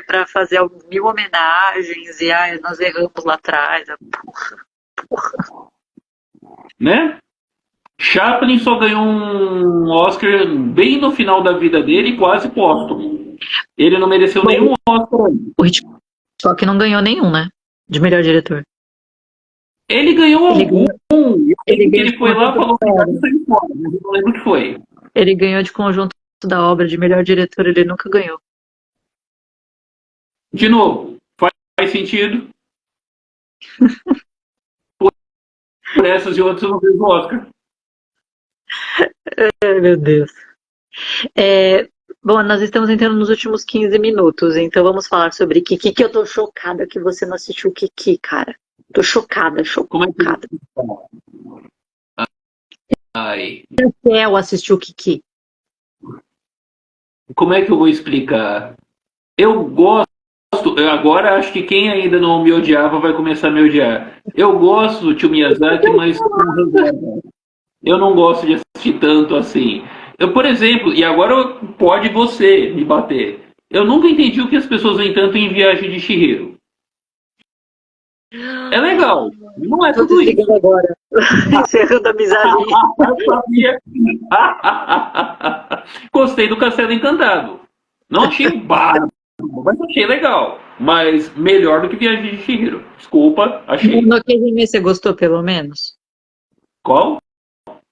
pra fazer 1000 homenagens e nós erramos lá atrás. Porra. Né? Chaplin só ganhou um Oscar bem no final da vida dele, quase póstumo. Ele não mereceu nenhum Oscar. O Hitchcock não ganhou nenhum, né? De melhor diretor. Ele ganhou algum. Ele foi lá e falou que fora. Saiu fora, mas eu não lembro o que foi. Ele ganhou de conjunto da obra de melhor diretor, ele nunca ganhou. De novo, faz sentido. Por essas e outras eu não vejo o Oscar. Ai, meu Deus. Bom, nós estamos entrando nos últimos 15 minutos, então vamos falar sobre Kiki, que eu tô chocada que você não assistiu Kiki, cara. Tô chocada. Como é que Ai. Eu assistiu Kiki. Como é que eu vou explicar? Eu gosto. Agora acho que quem ainda não me odiava vai começar a me odiar. Eu gosto do tio Miyazaki, mas eu não gosto de assistir tanto assim. Por exemplo, e agora pode você me bater. Eu nunca entendi o que as pessoas veem tanto em Viagem de Chihiro. É legal, não é tudo isso. Agora. Encerrando a amizade. Gostei do Castelo Encantado. Não achei bárbaro, mas achei legal. Mas melhor do que Viagem de Chihiro. Desculpa, achei. Mononoke você gostou, pelo menos? Qual?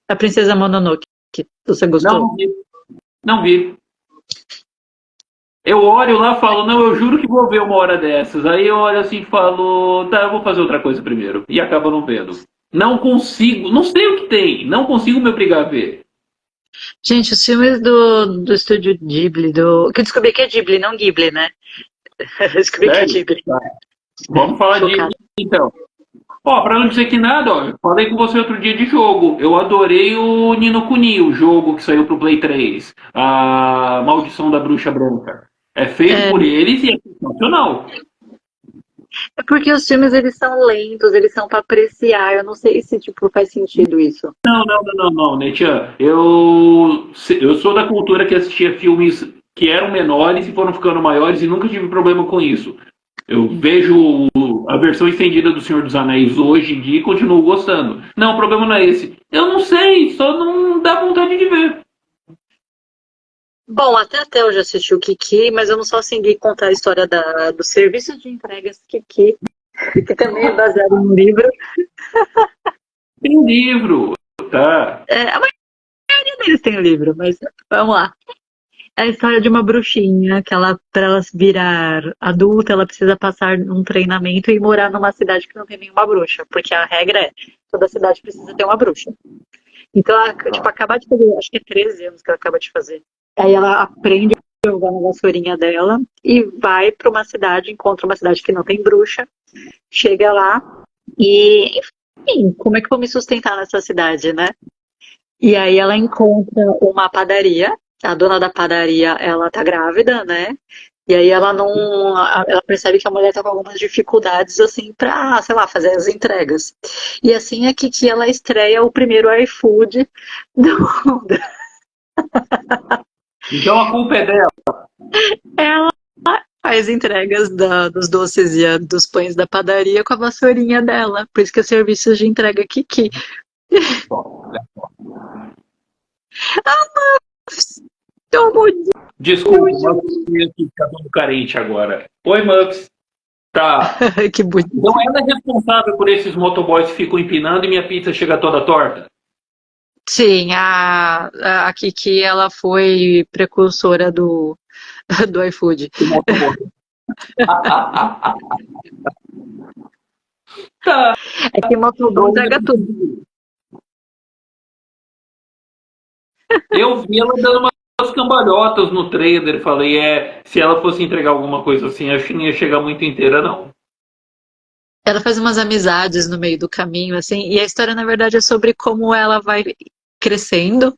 A Princesa Mononoke. Você gostou? Não vi. Eu olho lá e falo, não, eu juro que vou ver uma hora dessas. Aí eu olho assim e falo, tá, eu vou fazer outra coisa primeiro. E acabo não vendo. Não consigo, não sei o que tem, não consigo me obrigar a ver. Gente, os filmes do estúdio Ghibli, que eu descobri que é Ghibli, não Ghibli, né? Eu descobri que é Sério? Ghibli. Tá. Vamos falar disso Chocada. então. Ó, pra não dizer que nada, ó, eu falei com você outro dia de jogo. Eu adorei o Nino Kuni, o jogo que saiu pro Play 3. A Maldição da Bruxa Branca. É feito É, por eles e é sensacional. é porque os filmes eles são lentos, eles são pra apreciar. Eu não sei se tipo faz sentido isso. Não, Netian. Eu sou da cultura que assistia filmes que eram menores e foram ficando maiores e nunca tive problema com isso. Eu vejo a versão estendida do Senhor dos Anéis hoje em dia e continuo gostando. Não, o problema não é esse. Eu não sei, só não dá vontade de ver. Bom, até eu já assisti o Kiki, mas eu não só consegui contar a história do serviço de entregas Kiki, que também é baseado no livro. Tem livro, tá? A maioria deles tem o livro, mas vamos lá. É a história de uma bruxinha que ela, para ela virar adulta, ela precisa passar um treinamento e morar numa cidade que não tem nenhuma bruxa, porque a regra é toda cidade precisa ter uma bruxa. Então ela, tipo, acaba de fazer, acho que é 13 anos que ela acaba de fazer. Aí ela aprende a jogar na vassourinha dela e vai para uma cidade, encontra uma cidade que não tem bruxa, chega lá e, enfim, como é que eu vou me sustentar nessa cidade, né? E aí ela encontra uma padaria, a dona da padaria, ela tá grávida, né? E aí ela não, ela percebe que a mulher tá com algumas dificuldades assim pra, sei lá, fazer as entregas. E assim é que ela estreia o primeiro iFood do mundo. Então a culpa é dela. Ela faz entregas dos doces e dos pães da padaria com a vassourinha dela. Por isso que é serviço de entrega Kiki. Tô muito, Desculpa, mas eu aqui ficar todo carente agora. Oi, Mups. Tá. que bonito. Então ela é responsável por esses motoboys que ficam empinando e minha pizza chega toda torta? Sim, a Kiki, ela foi precursora do iFood. Do motoboy. Tá. É que motoboy entrega tudo. Eu vi ela dando umas cambalhotas no trailer. Falei, se ela fosse entregar alguma coisa assim, acho que não ia chegar muito inteira, não. Ela faz umas amizades no meio do caminho, assim, e a história, na verdade, é sobre como ela vai crescendo,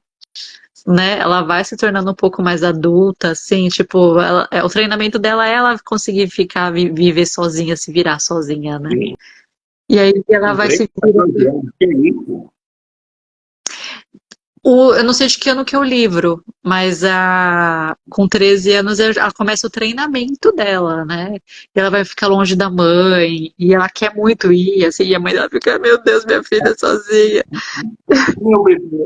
né? Ela vai se tornando um pouco mais adulta, assim, tipo, o treinamento dela é ela conseguir ficar, viver sozinha, se virar sozinha, né? Sim. E aí ela Com vai 13, se 14 virando. anos. Que isso? Eu não sei de que ano que é o livro, mas com 13 anos ela começa o treinamento dela, né? E ela vai ficar longe da mãe, e ela quer muito ir, assim, e a mãe dela fica, meu Deus, minha filha sozinha, Meu bebê.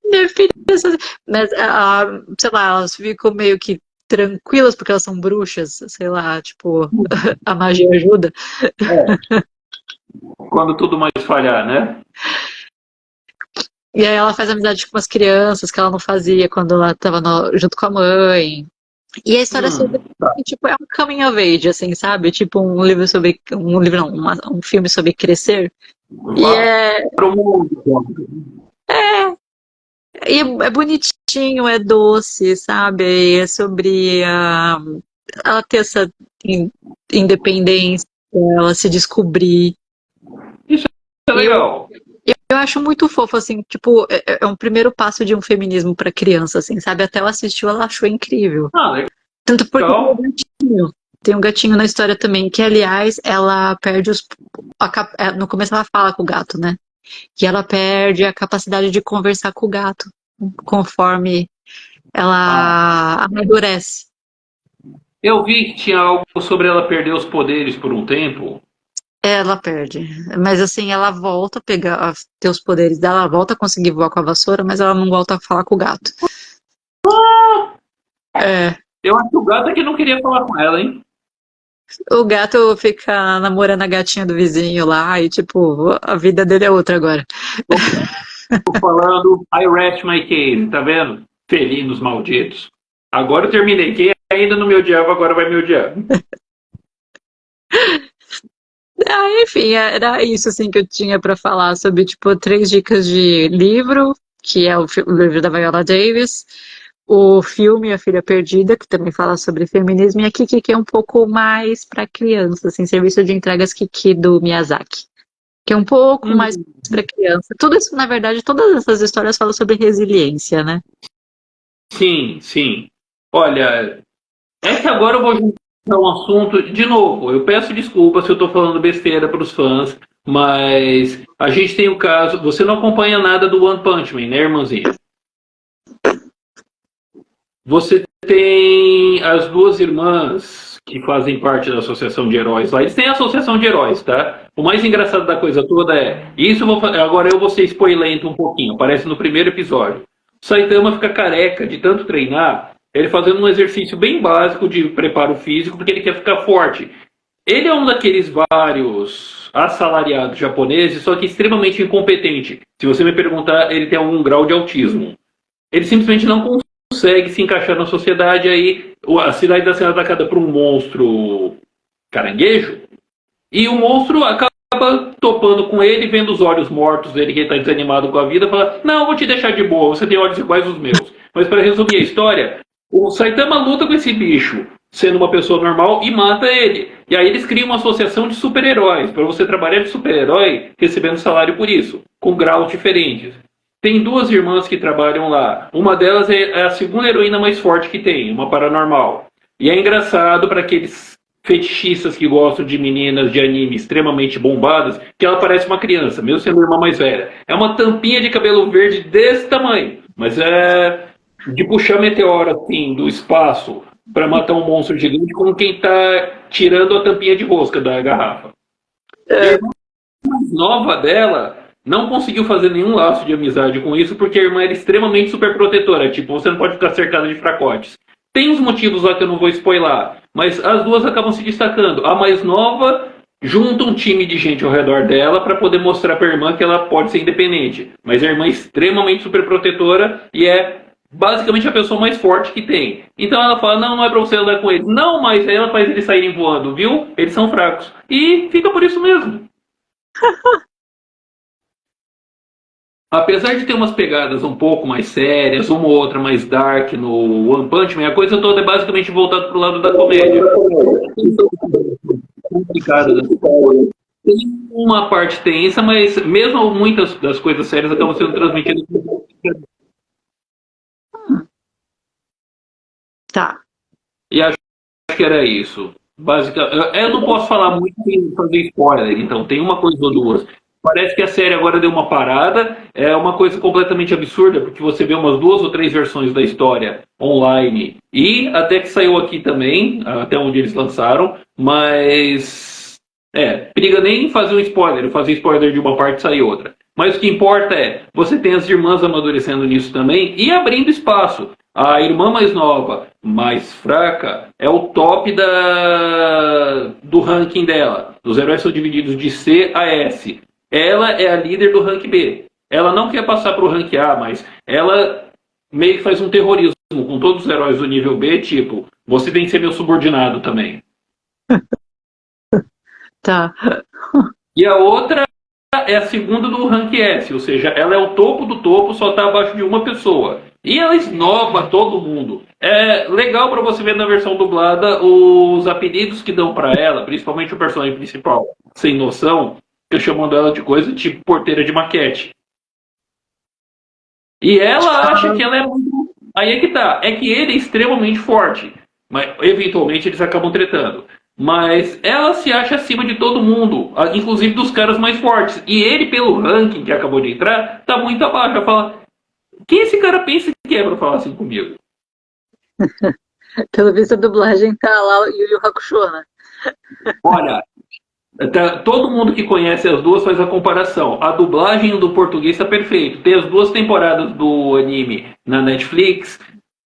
minha filha sozinha. Mas, sei lá, elas ficam meio que tranquilas porque elas são bruxas, sei lá, tipo, a magia ajuda. Quando tudo mais falhar, né? E aí ela faz amizade com umas crianças que ela não fazia quando ela estava junto com a mãe. E a história é sobre, Tá. tipo, é um coming of age, assim, sabe? Tipo um livro sobre, um livro não, um filme sobre crescer. E Vá é, para o mundo. é bonitinho, é doce, sabe? É sobre ela ter essa independência, ela se descobrir. Isso é E legal. eu acho muito fofo, assim, tipo, é um primeiro passo de um feminismo para criança, assim, sabe? Até ela assistiu, ela achou incrível. Ah, Tanto porque tem um legal. gatinho. Tem um gatinho na história também, que aliás, ela perde no começo ela fala com o gato, né? Que ela perde a capacidade de conversar com o gato conforme Ah, ela amadurece. eu vi que tinha algo sobre ela perder os poderes por um tempo. Ela perde. Mas assim, ela volta a pegar, a ter os poderes dela, ela volta a conseguir voar com a vassoura, mas ela não volta a falar com o gato. É. Eu acho que o gato é que não queria falar com ela, hein? O gato fica namorando a gatinha do vizinho lá e, tipo, a vida dele é outra agora. Tô falando I rest my case, tá vendo? Felinos malditos. Agora eu terminei. Quem ainda não me odiava, agora vai me odiar. Enfim, era isso assim que eu tinha pra falar sobre, tipo, 3 dicas de livro, que é o livro da Viola Davis, o filme A Filha Perdida, que também fala sobre feminismo, e a Kiki, que é um pouco mais para criança, assim, serviço de entregas Kiki do Miyazaki, que é um pouco mais para criança. Tudo isso, na verdade, todas essas histórias falam sobre resiliência, né? Sim, sim. Olha, é que agora eu vou juntar um assunto de novo. Eu peço desculpa se eu estou falando besteira para os fãs, mas a gente tem o caso. Você não acompanha nada do One Punch Man, né, irmãzinha? Você tem as duas irmãs que fazem parte da associação de heróis lá. Eles têm a associação de heróis, tá? O mais engraçado da coisa toda é. Isso agora eu vou ser spoilento um pouquinho. Aparece no primeiro episódio. O Saitama fica careca de tanto treinar. Ele fazendo um exercício bem básico de preparo físico, porque ele quer ficar forte. Ele é um daqueles vários assalariados japoneses, só que extremamente incompetente. Se você me perguntar, ele tem algum grau de autismo. Ele simplesmente não consegue se encaixar na sociedade. Aí a cidade está sendo atacada por um monstro caranguejo, e o monstro acaba topando com ele, vendo os olhos mortos dele, que ele está desanimado com a vida, fala: não, vou te deixar de boa, você tem olhos iguais aos meus. Mas para resumir a história, o Saitama luta com esse bicho, sendo uma pessoa normal, e mata ele. E aí eles criam uma associação de super-heróis, para você trabalhar de super-herói, recebendo salário por isso, com graus diferentes. Tem duas irmãs que trabalham lá. Uma delas é a segunda heroína mais forte que tem, uma paranormal. E é engraçado para aqueles fetichistas que gostam de meninas de anime extremamente bombadas, que ela parece uma criança, mesmo sendo a irmã mais velha. É uma tampinha de cabelo verde desse tamanho, mas é de puxar meteoro assim do espaço para matar um monstro gigante, como quem está tirando a tampinha de rosca da garrafa. E a irmã mais nova dela não conseguiu fazer nenhum laço de amizade com isso, porque a irmã era extremamente super protetora. Tipo, você não pode ficar cercada de fracotes. Tem uns motivos lá que eu não vou spoiler, mas as duas acabam se destacando. A mais nova junta um time de gente ao redor dela para poder mostrar para a irmã que ela pode ser independente. Mas a irmã é extremamente super protetora e é basicamente a pessoa mais forte que tem. Então ela fala: não, não é para você andar com eles. Não, mas aí ela faz eles saírem voando, viu? Eles são fracos. E fica por isso mesmo. Apesar de ter umas pegadas um pouco mais sérias, uma ou outra mais dark no One Punch Man, a coisa toda é basicamente voltada pro lado da comédia. Complicada da história. Tem uma parte tensa, mas mesmo muitas das coisas sérias acabam sendo transmitidas. Tá. E acho que era isso. Eu não posso falar muito sem fazer spoiler, então tem uma coisa ou duas. Parece que a série agora deu uma parada, é uma coisa completamente absurda, porque você vê umas 2 ou 3 versões da história online, e até que saiu aqui também, até onde eles lançaram, mas periga nem fazer um spoiler, eu fazer spoiler de uma parte e sair outra. Mas o que importa é, você tem as irmãs amadurecendo nisso também e abrindo espaço. A irmã mais nova, mais fraca, é o top do ranking dela. Os heróis são divididos de C a S. Ela é a líder do rank B. Ela não quer passar para o rank A, mas ela meio que faz um terrorismo com todos os heróis do nível B, tipo, você tem que ser meu subordinado também. Tá. E a outra é a segunda do rank S, ou seja, ela é o topo do topo, só está abaixo de uma pessoa. E ela esnoba todo mundo. É legal para você ver na versão dublada os apelidos que dão para ela, principalmente o personagem principal, sem noção, fica chamando ela de coisa tipo porteira de maquete. E ela acha que ela é muito. Aí é que tá. É que ele é extremamente forte. Mas eventualmente eles acabam tretando. Mas ela se acha acima de todo mundo, inclusive dos caras mais fortes. E ele, pelo ranking que acabou de entrar, tá muito abaixo. Ela fala: quem esse cara pensa que é pra falar assim comigo? Pelo visto a dublagem tá lá o Yu Yu Hakusho, né? Olha, todo mundo que conhece as duas faz a comparação. A dublagem do português está perfeito. Tem as 2 temporadas do anime na Netflix.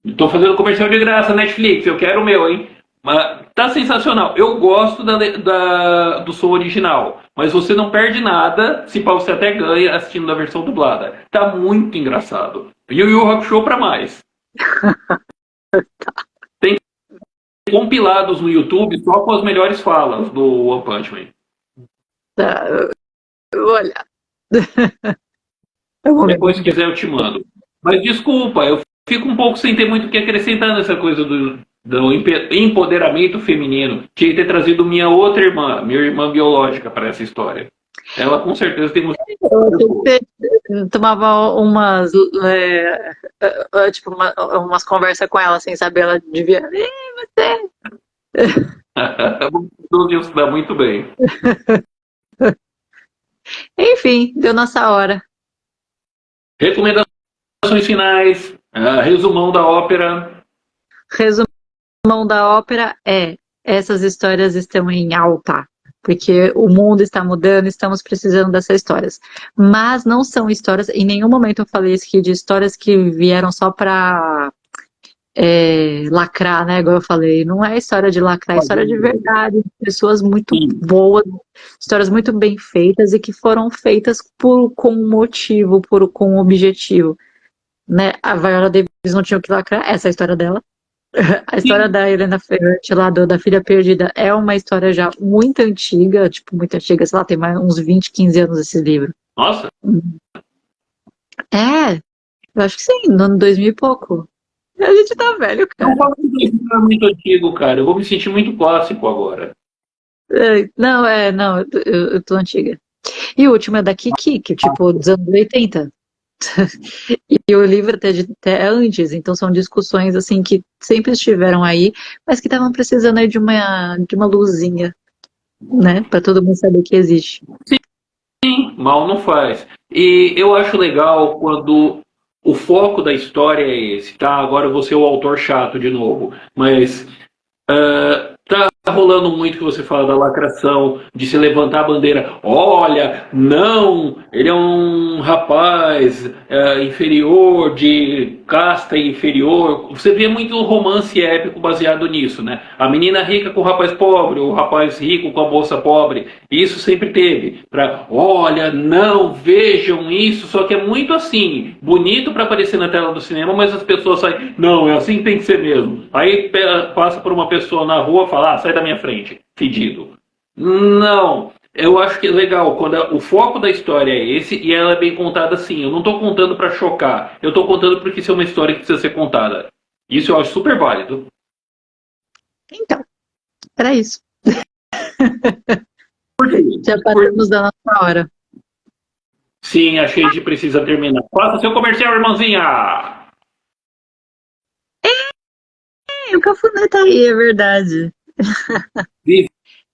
Estou fazendo comercial de graça, Netflix. Eu quero o meu, hein? Mas tá sensacional. Eu gosto do som original. Mas você não perde nada. Se pá, você até ganha assistindo a versão dublada. Tá muito engraçado. Yu Yu Hakusho pra mais. Tem compilados no YouTube só com as melhores falas do One Punch Man. Tá. Eu vou olhar. Depois, se quiser, eu te mando. Mas desculpa, eu fico um pouco sem ter muito o que acrescentar nessa coisa do empoderamento feminino. Tinha que ter trazido minha outra irmã, minha irmã biológica, para essa história. Ela com certeza tem muito. Eu tomava umas, tipo, umas conversas com ela sem saber, ela devia. Você. Tudo isso dá muito bem. Enfim, deu nossa hora. Recomendações finais, resumão da ópera. Resumão da ópera é: essas histórias estão em alta, porque o mundo está mudando, estamos precisando dessas histórias. Mas não são histórias, em nenhum momento eu falei isso aqui de histórias que vieram só para lacrar, né? Igual eu falei, não é história de lacrar, é história de verdade, pessoas muito boas, histórias muito bem feitas e que foram feitas com um motivo, com um objetivo. Né? A Viola Davis não tinha o que lacrar, essa é a história dela. A história da Helena Ferrante, lá da Filha Perdida, é uma história já muito antiga, tipo, muito antiga, sei lá, tem mais uns 20, 15 anos esse livro. Nossa! Eu acho que sim, no ano 2000 e pouco. A gente tá velho, cara. Não fala que isso é muito antigo, cara. Eu vou me sentir muito clássico agora. Não, eu tô antiga. E o último é da Kiki, que tipo, dos anos 80. E o livro até antes, então são discussões assim que sempre estiveram aí, mas que estavam precisando aí de uma luzinha, né, para todo mundo saber que existe. Sim, mal não faz. E eu acho legal quando o foco da história é esse, tá? Agora eu vou ser o autor chato de novo, mas tá rolando muito que você fala da lacração, de se levantar a bandeira. Olha, não, ele é um rapaz inferior, de casta inferior. Você vê muito romance épico baseado nisso, né? A menina rica com o rapaz pobre, o rapaz rico com a moça pobre. Isso sempre teve. Olha, não, vejam isso, só que é muito assim, bonito para aparecer na tela do cinema, mas as pessoas saem, não, é assim que tem que ser mesmo. Aí passa por uma pessoa na rua e fala, sai da minha frente, fedido. Não, eu acho que é legal quando o foco da história é esse e ela é bem contada assim. Eu não estou contando para chocar, eu estou contando porque isso é uma história que precisa ser contada. Isso eu acho super válido. Então, era isso. Já paramos da nossa hora. Sim, a gente precisa terminar. Faça seu comercial, irmãzinha! O Cafuné tá aí, é verdade.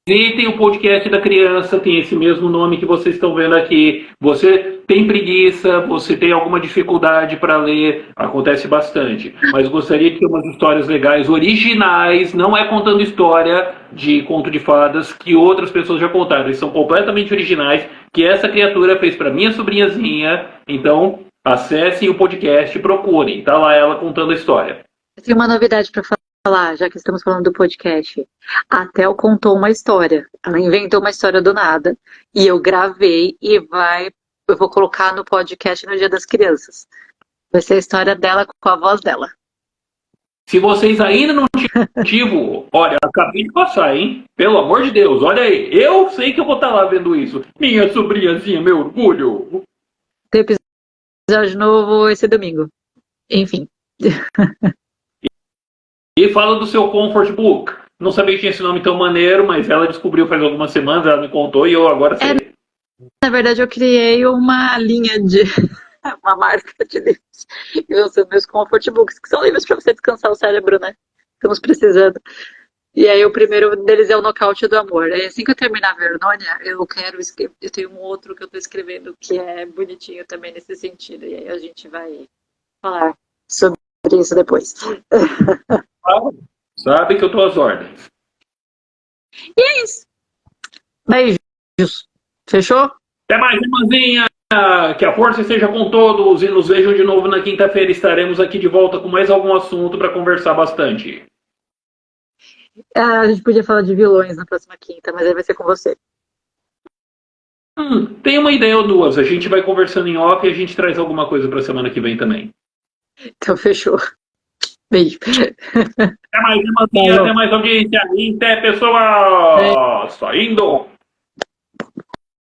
Visitem o podcast da criança, tem esse mesmo nome que vocês estão vendo aqui. Você tem preguiça, você tem alguma dificuldade para ler, acontece bastante. Mas gostaria de ter umas histórias legais, originais, não é contando história de conto de fadas que outras pessoas já contaram. Eles são completamente originais, que essa criatura fez para minha sobrinhazinha. Então, acessem o podcast e procurem. Tá lá ela contando a história. Eu tenho uma novidade para falar, já que estamos falando do podcast. A Tel contou uma história. Ela inventou uma história do nada. E eu gravei e eu vou colocar no podcast no Dia das Crianças. Vai ser a história dela com a voz dela. Se vocês ainda não tinham motivo, olha, acabei de passar, hein? Pelo amor de Deus, olha aí. Eu sei que eu vou estar lá vendo isso. Minha sobrinhazinha, meu orgulho. Tem episódio novo esse domingo. Enfim. E fala do seu Comfort Book. Não sabia que tinha esse nome tão maneiro, mas ela descobriu faz algumas semanas, ela me contou e eu agora sei. Na verdade, eu criei uma linha de... uma marca de livros. E são meus Comfort Books, que são livros para você descansar o cérebro, né? Estamos precisando. E aí o primeiro deles é o Nocaute do Amor. Aí assim que eu terminar a Verônia, eu tenho um outro que eu estou escrevendo que é bonitinho também nesse sentido. E aí a gente vai falar sobre isso depois. Sabe que eu tô às ordens. E é isso. Beijos. Fechou? Até mais, irmãzinha! Que a força esteja com todos e nos vejam de novo na quinta-feira. Estaremos aqui de volta com mais algum assunto para conversar bastante. A gente podia falar de vilões na próxima quinta, mas aí vai ser com você. Tem uma ideia ou duas. A gente vai conversando em off e a gente traz alguma coisa para a semana que vem também. Então fechou. Beijo. Até mais, irmãzinha. Até mais audiência. Até, pessoal. Saindo.